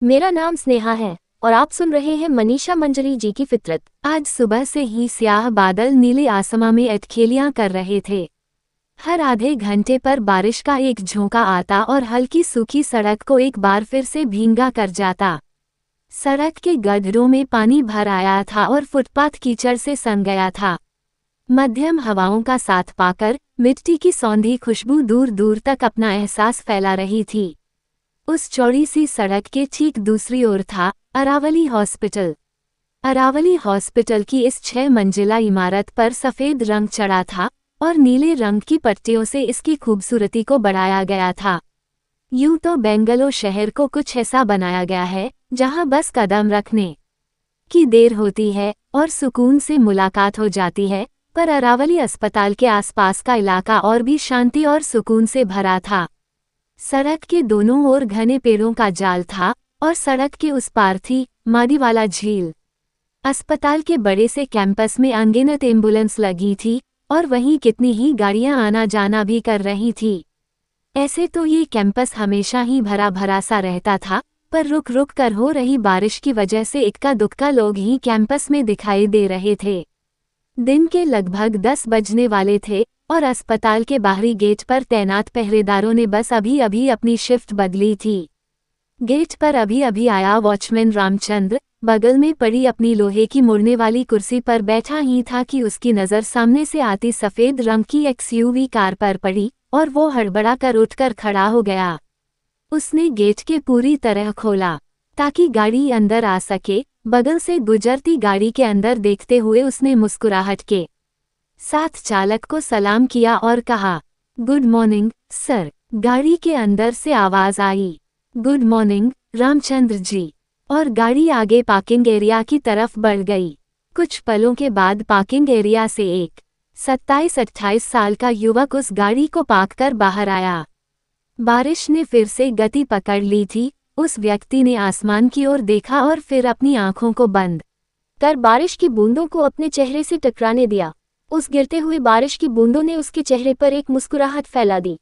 मेरा नाम स्नेहा है और आप सुन रहे हैं मनीषा मंजरी जी की फितरत। आज सुबह से ही स्याह बादल नीले आसमां में अटखेलियां कर रहे थे। हर आधे घंटे पर बारिश का एक झोंका आता और हल्की सूखी सड़क को एक बार फिर से भींगा कर जाता। सड़क के गड्ढों में पानी भर आया था और फुटपाथ कीचड़ से सन गया था। मध्यम हवाओं का साथ पाकर मिट्टी की सौंधी खुशबू दूर दूर तक अपना एहसास फैला रही थी। उस चौड़ी सी सड़क के ठीक दूसरी ओर था अरावली हॉस्पिटल। अरावली हॉस्पिटल की इस 6 मंजिला इमारत पर सफ़ेद रंग चढ़ा था और नीले रंग की पट्टियों से इसकी खूबसूरती को बढ़ाया गया था। यूं तो बेंगलोर शहर को कुछ ऐसा बनाया गया है जहां बस कदम रखने की देर होती है और सुकून से मुलाकात हो जाती है, पर अरावली अस्पताल के आसपास का इलाका और भी शांति और सुकून से भरा था। सड़क के दोनों ओर घने पेड़ों का जाल था और सड़क के उस पार थी मादीवाला झील। अस्पताल के बड़े से कैंपस में अनगिनत एम्बुलेंस लगी थी और वहीं कितनी ही गाड़ियां आना जाना भी कर रही थी। ऐसे तो ये कैंपस हमेशा ही भरा भरा सा रहता था, पर रुक रुक कर हो रही बारिश की वजह से इक्का दुक्का लोग ही कैंपस में दिखाई दे रहे थे। दिन के लगभग 10 बजने वाले थे और अस्पताल के बाहरी गेट पर तैनात पहरेदारों ने बस अभी अभी अपनी शिफ्ट बदली थी। गेट पर अभी अभी आया वॉचमैन रामचंद्र बगल में पड़ी अपनी लोहे की मुड़ने वाली कुर्सी पर बैठा ही था कि उसकी नज़र सामने से आती सफ़ेद रंग की एक्सयूवी कार पर पड़ी और वो हड़बड़ा कर उठकर खड़ा हो गया। उसने गेट के पूरी तरह खोला ताकि गाड़ी अंदर आ सके। बगल से गुजरती गाड़ी के अंदर देखते हुए उसने मुस्कुराहट के साथ चालक को सलाम किया और कहा, गुड मॉर्निंग सर। गाड़ी के अंदर से आवाज़ आई, गुड मॉर्निंग रामचंद्र जी, और गाड़ी आगे पार्किंग एरिया की तरफ बढ़ गई। कुछ पलों के बाद पार्किंग एरिया से एक 27-28 साल का युवक उस गाड़ी को पार्क कर बाहर आया। बारिश ने फिर से गति पकड़ ली थी। उस व्यक्ति ने आसमान की ओर देखा और फिर अपनी आंखों को बंद कर बारिश की बूंदों को अपने चेहरे से टकराने दिया। उस गिरते हुए बारिश की बूंदों ने उसके चेहरे पर एक मुस्कुराहट फैला दी।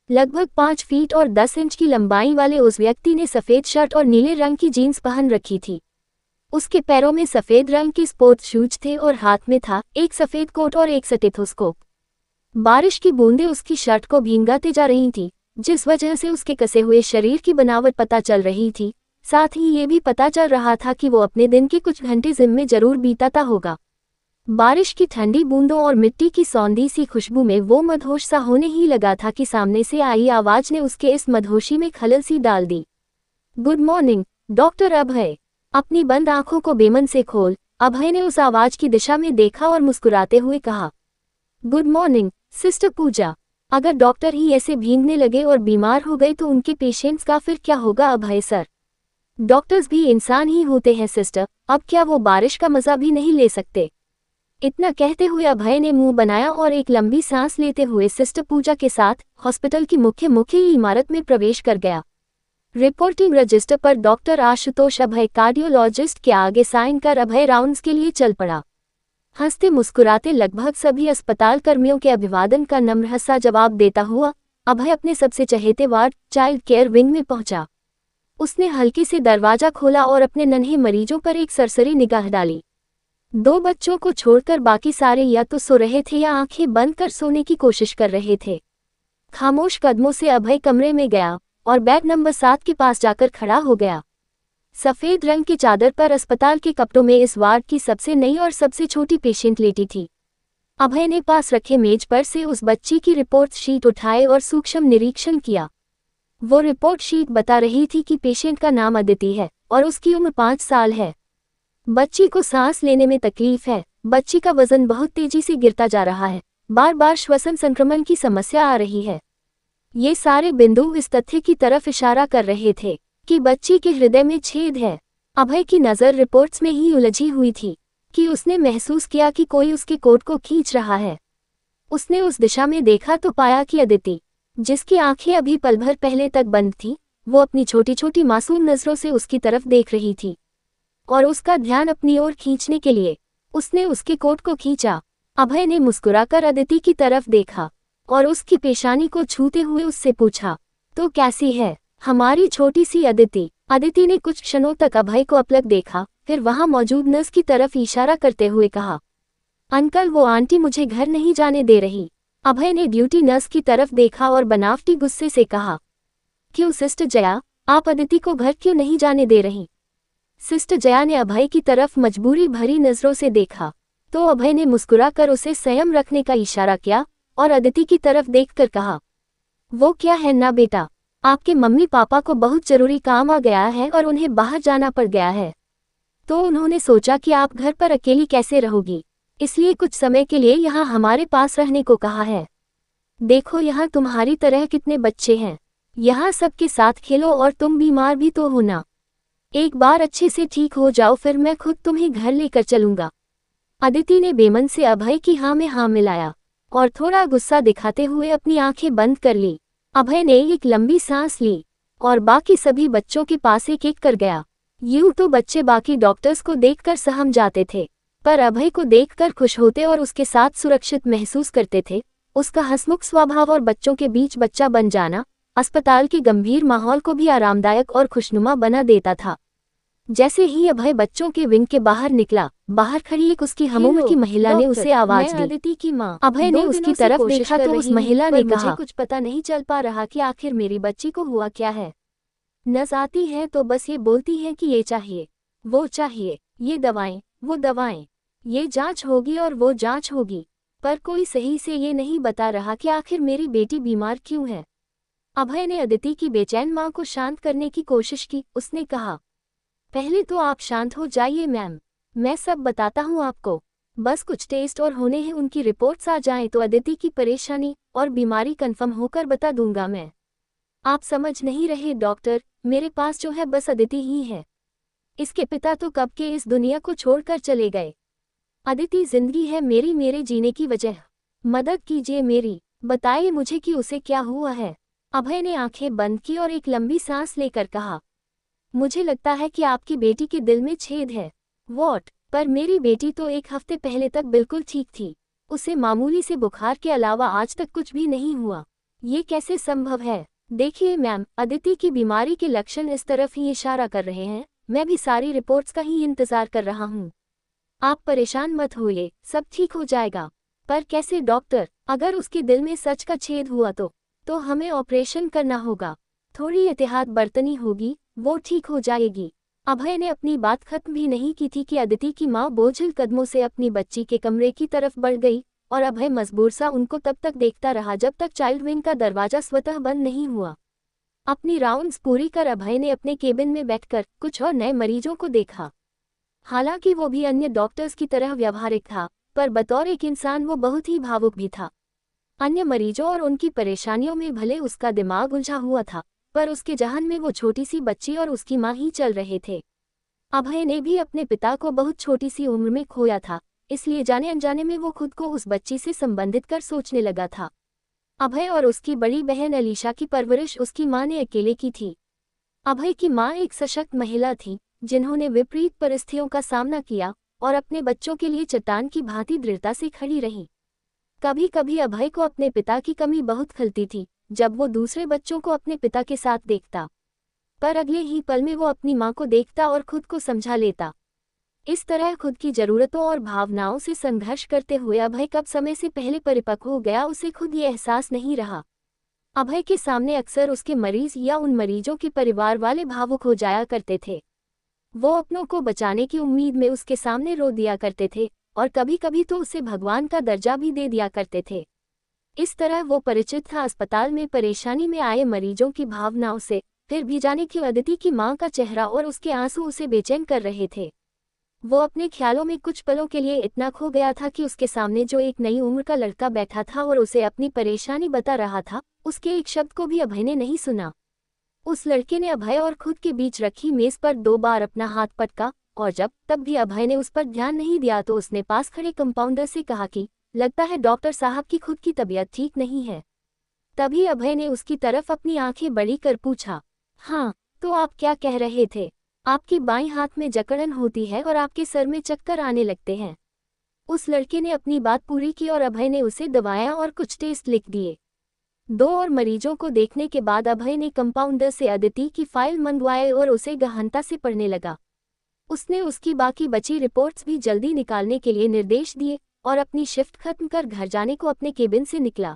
लगभग 5 फीट और 10 इंच की लंबाई वाले उस व्यक्ति ने सफ़ेद शर्ट और नीले रंग की जीन्स पहन रखी थी। उसके पैरों में सफ़ेद रंग के स्पोर्ट्स शूज थे और हाथ में था एक सफ़ेद कोट और एक स्टेथोस्कोप। बारिश की बूंदें उसकी शर्ट को भींगाते जा रही थीं, जिस वजह से उसके कसे हुए शरीर की बनावट पता चल रही थी। साथ ही ये भी पता चल रहा था कि वो अपने दिन के कुछ घंटे जिम में जरूर बीताता होगा। बारिश की ठंडी बूंदों और मिट्टी की सौंधी सी खुशबू में वो मदहोश सा होने ही लगा था कि सामने से आई आवाज ने उसके इस मदहोशी में खलल सी डाल दी। गुड मॉर्निंग डॉक्टर अभय। अपनी बंद आंखों को बेमन से खोल अभय ने उस आवाज की दिशा में देखा और मुस्कुराते हुए कहा, गुड मॉर्निंग सिस्टर पूजा। अगर डॉक्टर ही ऐसे भीगने लगे और बीमार हो गए तो उनके पेशेंट्स का फिर क्या होगा अभय सर? डॉक्टर्स भी इंसान ही होते हैं सिस्टर, अब क्या वो बारिश का मजा भी नहीं ले सकते? इतना कहते हुए अभय ने मुंह बनाया और एक लंबी सांस लेते हुए सिस्टर पूजा के साथ हॉस्पिटल की मुख्य इमारत में प्रवेश कर गया। रिपोर्टिंग रजिस्टर पर डॉक्टर आशुतोष अभय कार्डियोलॉजिस्ट के आगे साइन कर अभय राउंड्स के लिए चल पड़ा। हंसते मुस्कुराते लगभग सभी अस्पताल कर्मियों के अभिवादन का नम्र सा जवाब देता हुआ अभय अपने सबसे चहेते वार्ड चाइल्ड केयर विंग में पहुंचा। उसने हल्के से दरवाजा खोला और अपने नन्हे मरीजों पर एक सरसरी निगाह डाली। 2 बच्चों को छोड़कर बाकी सारे या तो सो रहे थे या आंखें बंद कर सोने की कोशिश कर रहे थे। खामोश कदमों से अभय कमरे में गया और बेड नंबर 7 के पास जाकर खड़ा हो गया। सफ़ेद रंग की चादर पर अस्पताल के कपड़ों में इस वार्ड की सबसे नई और सबसे छोटी पेशेंट लेटी थी। अभय ने पास रखे मेज पर से उस बच्ची की रिपोर्ट शीट उठाए और सूक्ष्म निरीक्षण किया। वो रिपोर्ट शीट बता रही थी कि पेशेंट का नाम अदिति है और उसकी उम्र 5 साल है। बच्ची को सांस लेने में तकलीफ है। बच्ची का वजन बहुत तेजी से गिरता जा रहा है। बार बार श्वसन संक्रमण की समस्या आ रही है। ये सारे बिंदु इस तथ्य की तरफ इशारा कर रहे थे कि बच्ची के हृदय में छेद है। अभय की नज़र रिपोर्ट्स में ही उलझी हुई थी कि उसने महसूस किया कि कोई उसके कोट को खींच रहा है। उसने उस दिशा में देखा तो पाया कि अदिति, जिसकी आंखें अभी पल भर पहले तक बंद थीं, वो अपनी छोटी छोटी मासूम नज़रों से उसकी तरफ देख रही थी और उसका ध्यान अपनी ओर खींचने के लिए उसने उसके कोट को खींचा। अभय ने मुस्कुराकर अदिति की तरफ देखा और उसकी पेशानी को छूते हुए उससे पूछा, तो कैसी है हमारी छोटी सी अदिति? अदिति ने कुछ क्षणों तक अभय को अपलक देखा, फिर वहां मौजूद नर्स की तरफ इशारा करते हुए कहा, अंकल वो आंटी मुझे घर नहीं जाने दे रही। अभय ने ड्यूटी नर्स की तरफ देखा और बनावटी गुस्से से कहा, क्यों सिस्टर जया, आप अदिति को घर क्यों नहीं जाने दे रही? सिस्टर जया ने अभय की तरफ मजबूरी भरी नजरों से देखा तो अभय ने मुस्कुराकर उसे संयम रखने का इशारा किया और अदिति की तरफ देखकर कहा, वो क्या है ना बेटा, आपके मम्मी पापा को बहुत जरूरी काम आ गया है और उन्हें बाहर जाना पड़ गया है, तो उन्होंने सोचा कि आप घर पर अकेली कैसे रहोगी, इसलिए कुछ समय के लिए यहाँ हमारे पास रहने को कहा है। देखो यहाँ तुम्हारी तरह कितने बच्चे हैं, यहाँ सबके साथ खेलो और तुम बीमार भी तो हो ना। एक बार अच्छे से ठीक हो जाओ फिर मैं खुद तुम्हें घर लेकर चलूंगा। अदिति ने बेमन से अभय की हाँ में हाँ मिलाया और थोड़ा गुस्सा दिखाते हुए अपनी आंखें बंद कर ली। अभय ने एक लंबी सांस ली और बाकी सभी बच्चों के पास एक एक कर गया। यूं तो बच्चे बाकी डॉक्टर्स को देखकर सहम जाते थे, पर अभय को देखकर खुश होते और उसके साथ सुरक्षित महसूस करते थे। उसका हंसमुख स्वभाव और बच्चों के बीच बच्चा बन जाना अस्पताल के गंभीर माहौल को भी आरामदायक और खुशनुमा बना देता था। जैसे ही अभय बच्चों के विंग के बाहर निकला, बाहर खड़ी एक उसकी हमउम्र की महिला ने उसे आवाज दी। अदिति की माँ। अभय ने उसकी तरफ देखा तो उस महिला ने कहा, मुझे कुछ पता नहीं चल पा रहा कि आखिर मेरी बच्ची को हुआ क्या है। नस आती है तो बस ये बोलती है कि ये चाहिए, वो चाहिए, ये दवाएं, वो दवाएं, ये जांच होगी और वो जांच होगी, पर कोई सही से ये नहीं बता रहा कि आखिर मेरी बेटी बीमार क्यों है। अभय ने अदिति की बेचैन मां को शांत करने की कोशिश की। उसने कहा, पहले तो आप शांत हो जाइए मैम, मैं सब बताता हूँ आपको, बस कुछ टेस्ट और होने हैं, उनकी रिपोर्ट्स आ जाएं तो अदिति की परेशानी और बीमारी कंफर्म होकर बता दूंगा मैं। आप समझ नहीं रहे डॉक्टर, मेरे पास जो है बस अदिति ही है। इसके पिता तो कब के इस दुनिया को छोड़कर चले गए। अदिति जिंदगी है मेरी, मेरे जीने की वजह। मदद कीजिए मेरी, बताइए मुझे कि उसे क्या हुआ है। अभय ने आंखें बंद की और एक लंबी सांस लेकर कहा, मुझे लगता है कि आपकी बेटी के दिल में छेद है। वॉट? पर मेरी बेटी तो एक हफ्ते पहले तक बिल्कुल ठीक थी, उसे मामूली से बुखार के अलावा आज तक कुछ भी नहीं हुआ। ये कैसे संभव है? देखिए मैम, अदिति की बीमारी के लक्षण इस तरफ ही इशारा कर रहे हैं, मैं भी सारी रिपोर्ट्स का ही इंतजार कर रहा हूँ। आप परेशान मत होइए, सब ठीक हो जाएगा। पर कैसे डॉक्टर? अगर उसके दिल में सच का छेद हुआ तो हमें ऑपरेशन करना होगा, थोड़ी एहतियात बरतनी होगी, वो ठीक हो जाएगी। अभय ने अपनी बात खत्म भी नहीं की थी कि अदिति की मां बोझिल कदमों से अपनी बच्ची के कमरे की तरफ बढ़ गई और अभय मजबूर सा उनको तब तक देखता रहा जब तक चाइल्ड विंग का दरवाजा स्वतः बंद नहीं हुआ। अपनी राउंड्स पूरी कर अभय ने अपने केबिन में बैठकर कुछ और नए मरीजों को देखा। हालांकि वो भी अन्य डॉक्टर्स की तरह व्यावहारिक था, पर बतौर एक इंसान वो बहुत ही भावुक भी था। अन्य मरीजों और उनकी परेशानियों में भले उसका दिमाग उलझा हुआ था, पर उसके जहन में वो छोटी सी बच्ची और उसकी मां ही चल रहे थे। अभय ने भी अपने पिता को बहुत छोटी सी उम्र में खोया था, इसलिए जाने अनजाने में वो खुद को उस बच्ची से संबंधित कर सोचने लगा था। अभय और उसकी बड़ी बहन अलीशा की परवरिश उसकी मां ने अकेले की थी। अभय की मां एक सशक्त महिला थी, जिन्होंने विपरीत परिस्थितियों का सामना किया और अपने बच्चों के लिए चट्टान की भांति दृढ़ता से खड़ी रही। कभी कभी अभय को अपने पिता की कमी बहुत खलती थी जब वो दूसरे बच्चों को अपने पिता के साथ देखता, पर अगले ही पल में वो अपनी मां को देखता और खुद को समझा लेता। इस तरह खुद की जरूरतों और भावनाओं से संघर्ष करते हुए अभय कब समय से पहले परिपक्व हो गया, उसे खुद ये एहसास नहीं रहा। अभय के सामने अक्सर उसके मरीज या उन मरीजों के परिवार वाले भावुक हो जाया करते थे। वो अपनों को बचाने की उम्मीद में उसके सामने रो दिया करते थे और कभी कभी तो उसे भगवान का दर्जा भी दे दिया करते थे। इस तरह वो परिचित था अस्पताल में परेशानी में आए मरीजों की भावनाओं से, फिर भी जाने क्यों अदिति की मां का चेहरा और उसके आंसू उसे बेचैन कर रहे थे। वो अपने ख्यालों में कुछ पलों के लिए इतना खो गया था कि उसके सामने जो एक नई उम्र का लड़का बैठा था और उसे अपनी परेशानी बता रहा था, उसके एक शब्द को भी अभय ने नहीं सुना। उस लड़के ने अभय और खुद के बीच रखी मेज पर 2 बार अपना हाथ पटका और जब तब भी अभय ने उस पर ध्यान नहीं दिया तो उसने पास खड़े कंपाउंडर से कहा कि लगता है डॉक्टर साहब की खुद की तबीयत ठीक नहीं है। तभी अभय ने उसकी तरफ अपनी आंखें बड़ी कर पूछा, हाँ, तो आप क्या कह रहे थे? आपके बाएं हाथ में जकड़न होती है और आपके सर में चक्कर आने लगते हैं। उस लड़के ने अपनी बात पूरी की और अभय ने उसे दवाया और कुछ टेस्ट लिख दिए। 2 और मरीजों को देखने के बाद अभय ने कंपाउंडर से अदिति की फाइल मंगवाई और उसे गहनता से पढ़ने लगा। उसने उसकी बाकी बची रिपोर्ट्स भी जल्दी निकालने के लिए निर्देश दिए और अपनी शिफ्ट खत्म कर घर जाने को अपने केबिन से निकला।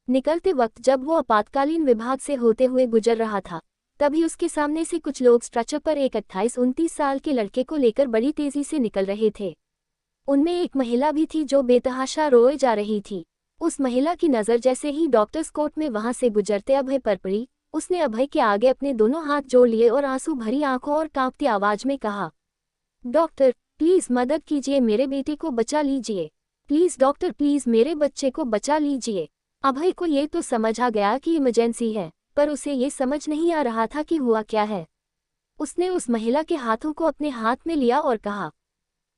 निकलते वक्त जब वो आपातकालीन विभाग से होते हुए गुजर रहा था, तभी उसके सामने से कुछ लोग स्ट्रेचर पर एक 28-29 साल के लड़के को लेकर बड़ी तेजी से निकल रहे थे। उनमें एक महिला भी थी जो बेतहाशा रोए जा रही थी। उस महिला की नज़र जैसे ही डॉक्टर्स कोर्ट में वहां से गुजरते अभय पर पड़ी, उसने अभय के आगे अपने दोनों हाथ जोड़ लिए और आंसू भरी आंखों और कांपती आवाज में कहा, डॉक्टर प्लीज मदद कीजिए, मेरे बेटे को बचा लीजिए। प्लीज डॉक्टर, प्लीज मेरे बच्चे को बचा लीजिए। अभय को ये तो समझ आ गया कि इमरजेंसी है, पर उसे ये समझ नहीं आ रहा था कि हुआ क्या है। उसने उस महिला के हाथों को अपने हाथ में लिया और कहा,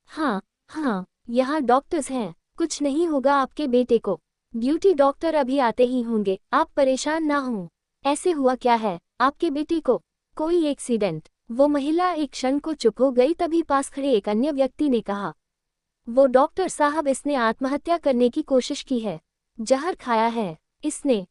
हाँ, यहाँ डॉक्टर्स हैं, कुछ नहीं होगा आपके बेटे को। ड्यूटी डॉक्टर अभी आते ही होंगे, आप परेशान ना हों। ऐसे हुआ क्या है आपके बेटे को? कोई एक्सीडेंट? वो महिला एक क्षण को चुप हो गई, तभी पास खड़े एक अन्य व्यक्ति ने कहा, वो डॉक्टर साहब, इसने आत्महत्या करने की कोशिश की है, जहर खाया है इसने।